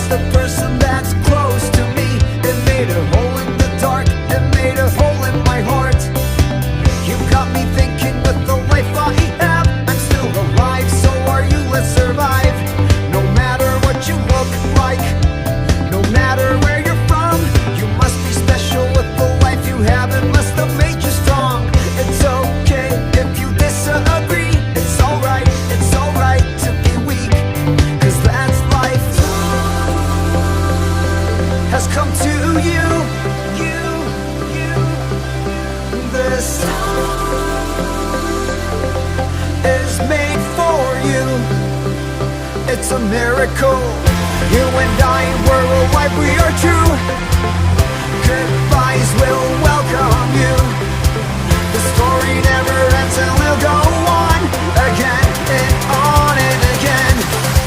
the person that's close to me. It made a hole in the dark, it made a hole in my heart. You got me thinking with the life I have, I'm still alive, so are you, let's survive. No matter what you look like, no matter where you're from, you must be special with the life you have. It must have made you strong. It's okay if you disagree, it's alright to be weak, cause that's life. Has come to you. This is made for you. It's a miracle. You and I were alive, we are true. Goodbyes will